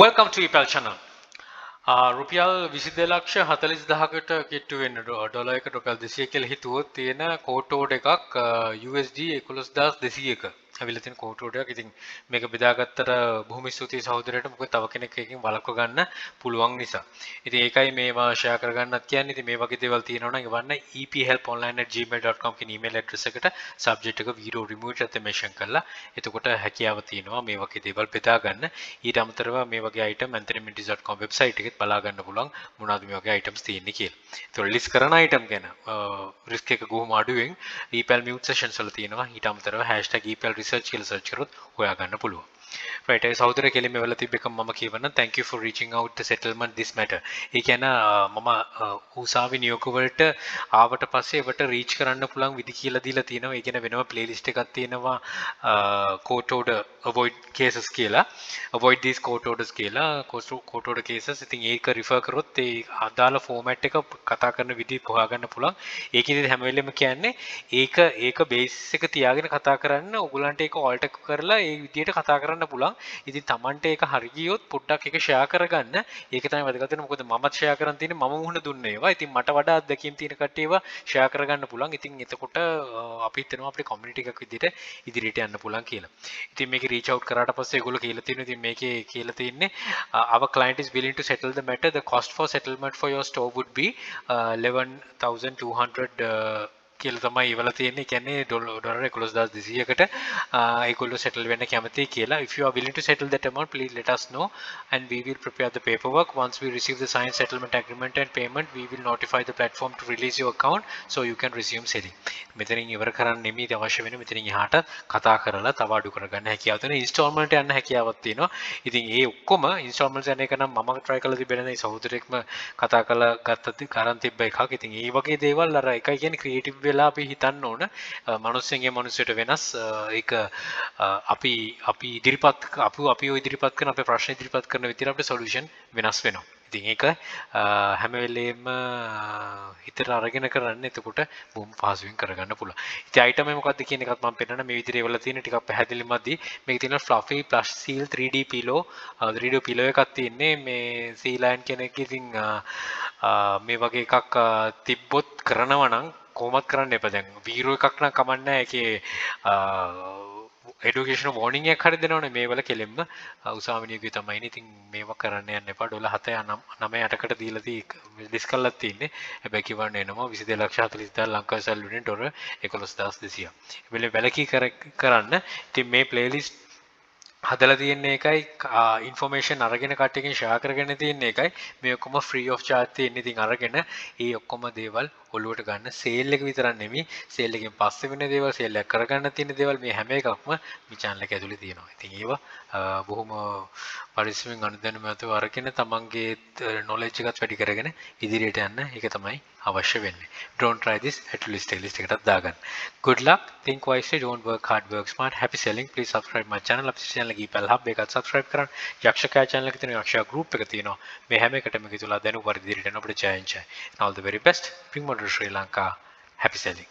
Welcome to EPL channel. රුපියල් 22,40,000කට කිට්ටු වෙන්න ඩොලර් එකට රුපියල් 200 කියලා හිතුවොත් තියෙන කෝට් ඕඩ් එකක් USD 11,200ක ඇවිල්ලා තියෙන කෝට් ඕඩ් එකක්. ඉතින් මේක බෙදාගත්තට බොහොම ස්තුතියි සහෝදරයට. මොකද තව කෙනෙක් එකකින් වළක්ව ගන්න පුළුවන් නිසා. ඉතින් ඒකයි මේවා ෂෙයා කරගන්නත් කියන්නේ. ඉතින් මේ වගේ දේවල් තියෙනවා නම් එවන්න ephelponline@gmail.com කියන email address එකට subject එක video removed at mention කරලා එතකොට හැකියාව තියෙනවා මේ වගේ දේවල් බෙදා ගන්න. ඊට අමතරව මේ වගේ item anthonymintis.com website එකේ බලා ගන්න පුළුවන් මොනවද මේ වගේ items තියෙන්නේ කියලා. ඒතකොට ලිස්ට් කරන item ගැන risk එක කොහොම අඩුවෙන් EPL mute sessions වල තියෙනවා. ඊට අමතරව #EPL research කියලා search කරොත් හොයා ගන්න පුළුවන්. Right, ඒ සහෝදර කෙලින්ම වෙලා තිබ්බ එක මම කියවන්න thank you for reaching out the settlement this matter. ඒ කියන්නේ මම උසාවි නියෝග වලට ආවට පස්සේ ඒවට reach කරන්න පුළුවන් විදි කියලා දීලා තියෙනවා. ඒ කියන්නේ වෙනම playlist එකක් තියෙනවා court order avoid cases කියලා. avoid these court orders කියලා court order cases. ඉතින් ඒක refer කරොත් ඒ අදාළ format එක කතා කරන විදිහ හොයාගන්න පුළුවන්. ඒකෙදි හැම වෙලෙම කියන්නේ ඒක basis එක තියාගෙන කතා කරන්න ඔයගලන්ට ඒක alter කරලා ඒ විදිහට කතා කරන්න පුළුවන්. ඉතින් Tamanට ඒක හරි ගියොත් පොඩ්ඩක් ඒක ෂෙයා කරගන්න. ඒක තමයි වැදගත් වෙන්නේ. මොකද මමත් ෂෙයා කරන් තියෙන්නේ මම මුහුණ දුන්නේ ඒවා. ඉතින් මට වඩා අත්දැකීම් තියෙන කට්ටිය ඒවා ෂෙයා කරගන්න පුළුවන්. ඉතින් එතකොට අපි හිතනවා අපේ කමියුනිටි එකක් විදිහට ඉදිරියට යන්න පුළුවන් කියලා. ඉතින් මේක රීච් අවුට් කරාට පස්සේ ඒගොල්ලෝ කියලා තියෙනවා ඉතින් මේකේ කියලා තියෙන්නේ our client is willing to settle the matter. The cost for settlement for your store would be 11,200 කියලා තමයි ඉවලා තියෙන්නේ. කියන්නේ ඩොලර් 11,200කට ඒගොල්ලෝ settle වෙන්න කැමතියි කියලා. If you are willing to settle that amount, please let us know and we will prepare the paperwork. Once we receive the signed settlement agreement and payment, we will notify the platform to release your account so you can resume selling. මෙතනින් ඉවර කරන්න නෙමෙයි අවශ්‍ය වෙන්නේ. මෙතනින් එහාට කතා කරලා තව අඩු කරගන්න හැකියාව තියෙන installment යන්න හැකියාවක් තියෙනවා. ඉතින් ඒ ඔක්කොම installment යන එක නම් මම try කරලා තිබෙන මේ සහෝදරෙක්ම කතා කරලා ගත්තත් කරන් තිබ්බ එකක්. ඉතින් ඒ වගේ දේවල් අර එකයි කියන්නේ creative වෙලා අපි හිතන්න ඕන මනුස්සයන්ගේ මනුස්සයට වෙනස් ඒක අපි ඉදිරිපත් අපිව ඉදිරිපත් කරන අපේ ප්‍රශ්න ඉදිරිපත් කරන විදිහට අපේ සොලියුෂන් වෙනස් වෙනවා. ඉතින් ඒක හැම වෙලේම හිතට අරගෙන කරන්න එතකොට බොහොම පහසුවෙන් කරගන්න පුළුවන්. ඉතින් අයිටම් එක මොකක්ද කියන එකත් මම පෙන්නන මේ විදිහට ඒවල තියෙන ටිකක් පැහැදිලිමත්දී මේක තියෙනවා fluffy plush seal 3D pillow 3D pillow එකක් තියෙන්නේ මේ සීලයන් කෙනෙක් ඉතින් මේ වගේ එකක් තිබ්බොත් කරනවා නම් කොහොමත් කරන්න එපා. දැන් වීරෝ එකක් නම් කමන්නේ නැහැ. ඒකේ educational warning එකක් හරි දෙනවනේ මේ වල කෙලෙම්ම උසාවිනියගේ තමයි ඉන්නේ. ඉතින් මේවා කරන්න යන්න එපා. ඩොලර් 7.98කට දීලා ඩිස් කරලා තියෙන්නේ. හැබැයි කිව්වන්නේ එනවා 22,40,000 ලංකාවේ සල්ලි ඩොලර් 11,200. මේ වැලකී කරන්න. ඉතින් මේ playlist හදලා තියෙන එකයි ඉන්ෆෝමේෂන් අරගෙන කට්ටියකින් ෂෙයා කරගෙන තියෙන එකයි මේ ඔක්කොම ෆ්‍රී ඔෆ් charge තියෙන. ඉතින් අරගෙන ඒ ඔක්කොම දේවල් ඔලුවට ගන්න. සේල් එක විතරක් නෙමෙයි සේල් එකෙන් පස්සේ වෙන දේවල් සේල් එක කරගන්න තියෙන දේවල් මේ හැම එකක්ම මේ channel එක ඇතුලේ තියෙනවා. ඉතින් ඒවා බොහොම පරිස්සමෙන් අනුදැනුමතු අරගෙන තමන්ගේ knowledge එකත් වැඩි කරගෙන ඉදිරියට යන්න ඒක තමයි අවශ්‍ය වෙන්නේ. Don't try this at least එකටත් දාගන්න. Good luck. Think wisely. Don't work hard. Work smart. Happy selling. Please subscribe my channel. අපේ channel එක EPL Hub එකත් subscribe කරන්න. යක්ෂකයා channel එක තියෙනවා. යක්ෂයා group එක තියෙනවා. මේ හැම එකටම එකතුලා දැනුම් පරිදි ඉදිරියට යන අපිට ජය. And all the very best. Bring more to Sri Lanka. Happy selling.